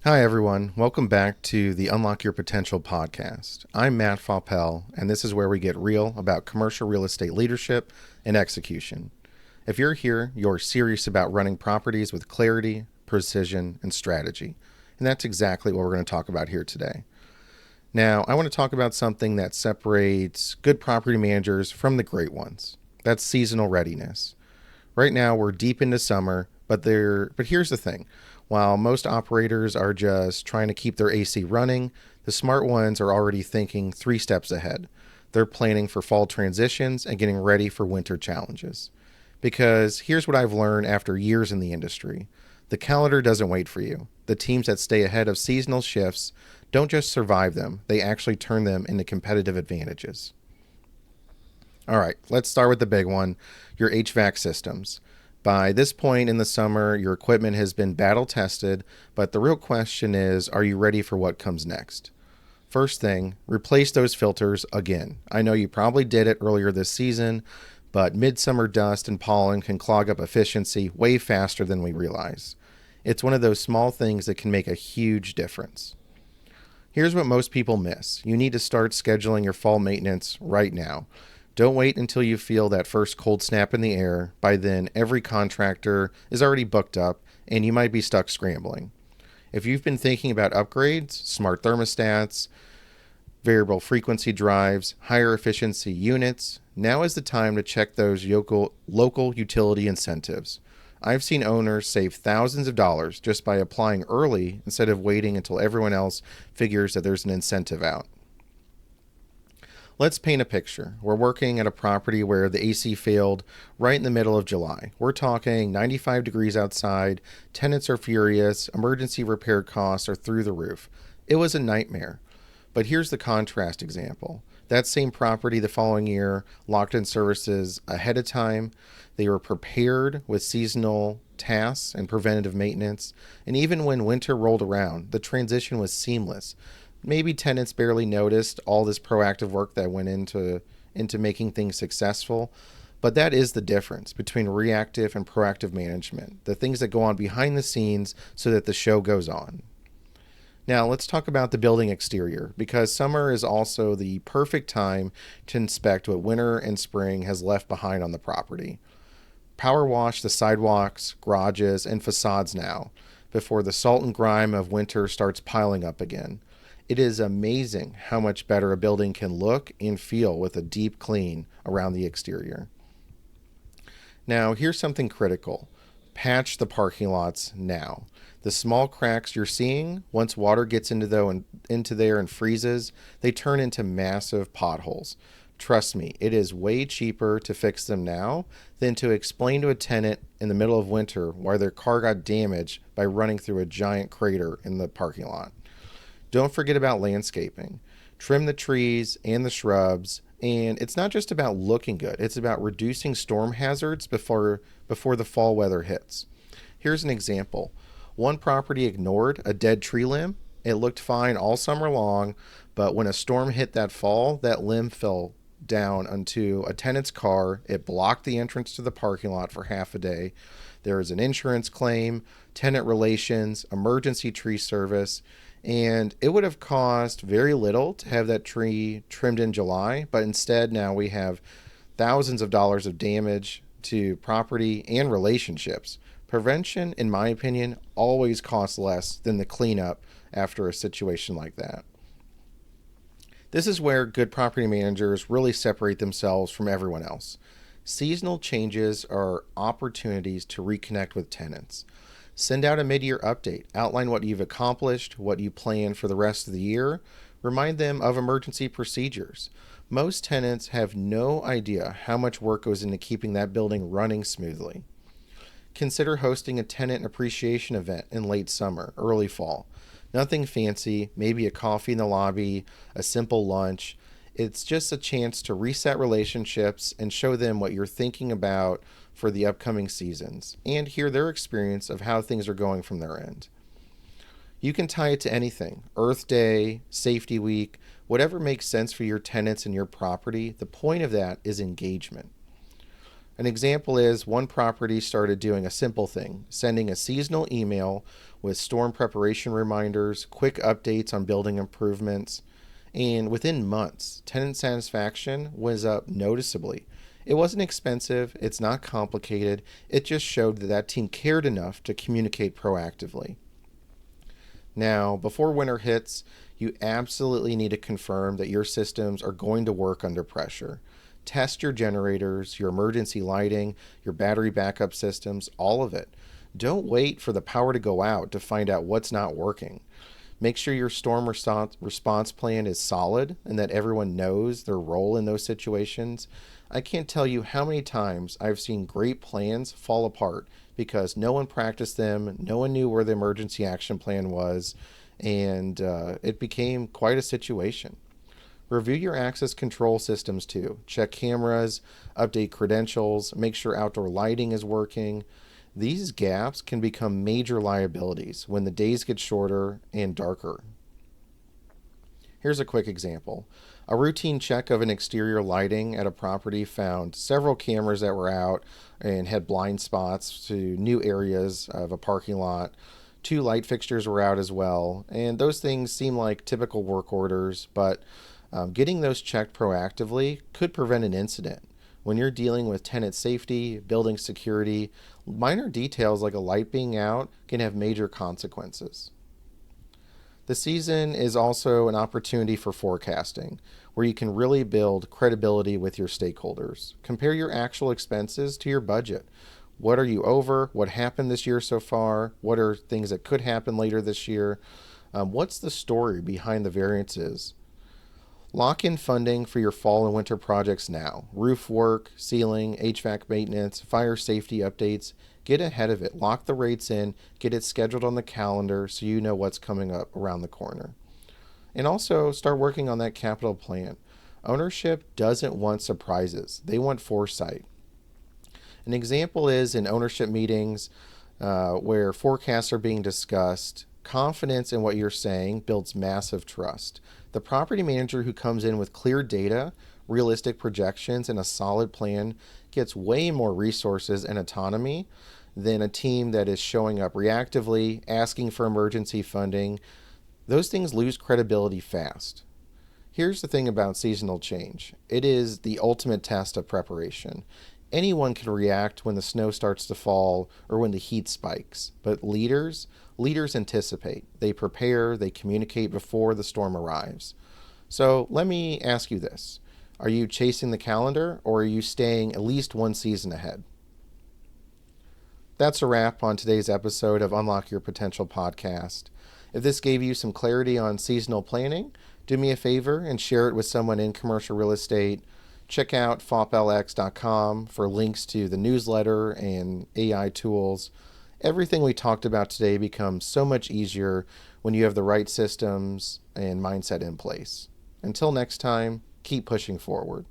Hi, everyone. Welcome back to the Unlock Your Potential podcast. I'm Matt Faupel, and this is where we get real about commercial real estate leadership and execution. If you're here, you're serious about running properties with clarity, precision, and strategy. And that's exactly what we're going to talk about here today. Now, I want to talk about something that separates good property managers from the great ones. That's seasonal readiness. Right now, we're deep into summer, but here's the thing. While most operators are just trying to keep their AC running, the smart ones are already thinking 3 steps ahead. They're planning for fall transitions and getting ready for winter challenges. Because here's what I've learned after years in the industry. The calendar doesn't wait for you. The teams that stay ahead of seasonal shifts don't just survive them, they actually turn them into competitive advantages. All right, let's start with the big one, your HVAC systems. By this point in the summer, your equipment has been battle tested, but the real question is, are you ready for what comes next? First thing, replace those filters again. I know you probably did it earlier this season, but midsummer dust and pollen can clog up efficiency way faster than we realize. It's one of those small things that can make a huge difference. Here's what most people miss. You need to start scheduling your fall maintenance right now. Don't wait until you feel that first cold snap in the air. By then, every contractor is already booked up and you might be stuck scrambling. If you've been thinking about upgrades, smart thermostats, variable frequency drives, higher efficiency units, now is the time to check those local utility incentives. I've seen owners save thousands of dollars just by applying early instead of waiting until everyone else figures that there's an incentive out. Let's paint a picture. We're working at a property where the AC failed right in the middle of July. We're talking 95 degrees outside, tenants are furious, emergency repair costs are through the roof. It was a nightmare. But here's the contrast example. That same property the following year locked in services ahead of time. They were prepared with seasonal tasks and preventative maintenance. And even when winter rolled around, the transition was seamless. Maybe tenants barely noticed all this proactive work that went into making things successful, but that is the difference between reactive and proactive management, the things that go on behind the scenes so that the show goes on. Now, let's talk about the building exterior, because summer is also the perfect time to inspect what winter and spring has left behind on the property. Power wash the sidewalks, garages, and facades now, before the salt and grime of winter starts piling up again. It is amazing how much better a building can look and feel with a deep clean around the exterior. Now, here's something critical. Patch the parking lots now. The small cracks you're seeing, once water gets into there and freezes, they turn into massive potholes. Trust me, it is way cheaper to fix them now than to explain to a tenant in the middle of winter why their car got damaged by running through a giant crater in the parking lot. Don't forget about landscaping. Trim the trees and the shrubs, and it's not just about looking good. It's about reducing storm hazards before the fall weather hits. Here's an example. One property ignored a dead tree limb. It looked fine all summer long, but when a storm hit that fall, that limb fell down onto a tenant's car. It blocked the entrance to the parking lot for half a day. There is an insurance claim, tenant relations, emergency tree service, and it would have cost very little to have that tree trimmed in July, but instead now we have thousands of dollars of damage to property and relationships. Prevention, in my opinion, always costs less than the cleanup after a situation like that. This is where good property managers really separate themselves from everyone else. Seasonal changes are opportunities to reconnect with tenants. Send out a mid-year update. Outline what you've accomplished, what you plan for the rest of the year. Remind them of emergency procedures. Most tenants have no idea how much work goes into keeping that building running smoothly. Consider hosting a tenant appreciation event in late summer, early fall. Nothing fancy, maybe a coffee in the lobby, a simple lunch. It's just a chance to reset relationships and show them what you're thinking about for the upcoming seasons and hear their experience of how things are going from their end. You can tie it to anything, Earth Day, Safety Week, whatever makes sense for your tenants and your property. The point of that is engagement. An example is one property started doing a simple thing, sending a seasonal email with storm preparation reminders, quick updates on building improvements, and within months, tenant satisfaction was up noticeably. It wasn't expensive, it's not complicated, it just showed that that team cared enough to communicate proactively. Now, before winter hits, you absolutely need to confirm that your systems are going to work under pressure. Test your generators, your emergency lighting, your battery backup systems, all of it. Don't wait for the power to go out to find out what's not working. Make sure your storm response plan is solid and that everyone knows their role in those situations. I can't tell you how many times I've seen great plans fall apart because no one practiced them, no one knew where the emergency action plan was, and it became quite a situation. Review your access control systems too. Check cameras, update credentials, make sure outdoor lighting is working. These gaps can become major liabilities when the days get shorter and darker. Here's a quick example. A routine check of an exterior lighting at a property found several cameras that were out and had blind spots to new areas of a parking lot. 2 light fixtures were out as well, and those things seem like typical work orders, but getting those checked proactively could prevent an incident. When you're dealing with tenant safety, building security, minor details like a light being out can have major consequences. The season is also an opportunity for forecasting, where you can really build credibility with your stakeholders. Compare your actual expenses to your budget. What are you over? What happened this year so far? What are things that could happen later this year? What's the story behind the variances? Lock in funding for your fall and winter projects now. Roof work, ceiling, HVAC maintenance, fire safety updates. Get ahead of it. Lock the rates in. Get it scheduled on the calendar so you know what's coming up around the corner. And also start working on that capital plan. Ownership doesn't want surprises. They want foresight. An example is in ownership meetings where forecasts are being discussed. Confidence in what you're saying builds massive trust. The property manager who comes in with clear data, realistic projections, and a solid plan gets way more resources and autonomy than a team that is showing up reactively, asking for emergency funding. Those things lose credibility fast. Here's the thing about seasonal change. It is the ultimate test of preparation. Anyone can react when the snow starts to fall or when the heat spikes, but leaders anticipate. They prepare, they communicate before the storm arrives. So let me ask you this. Are you chasing the calendar or are you staying at least one season ahead? That's a wrap on today's episode of Unlock Your Potential podcast. If this gave you some clarity on seasonal planning, do me a favor and share it with someone in commercial real estate. Check out faupelx.com for links to the newsletter and AI tools. Everything we talked about today becomes so much easier when you have the right systems and mindset in place. Until next time, keep pushing forward.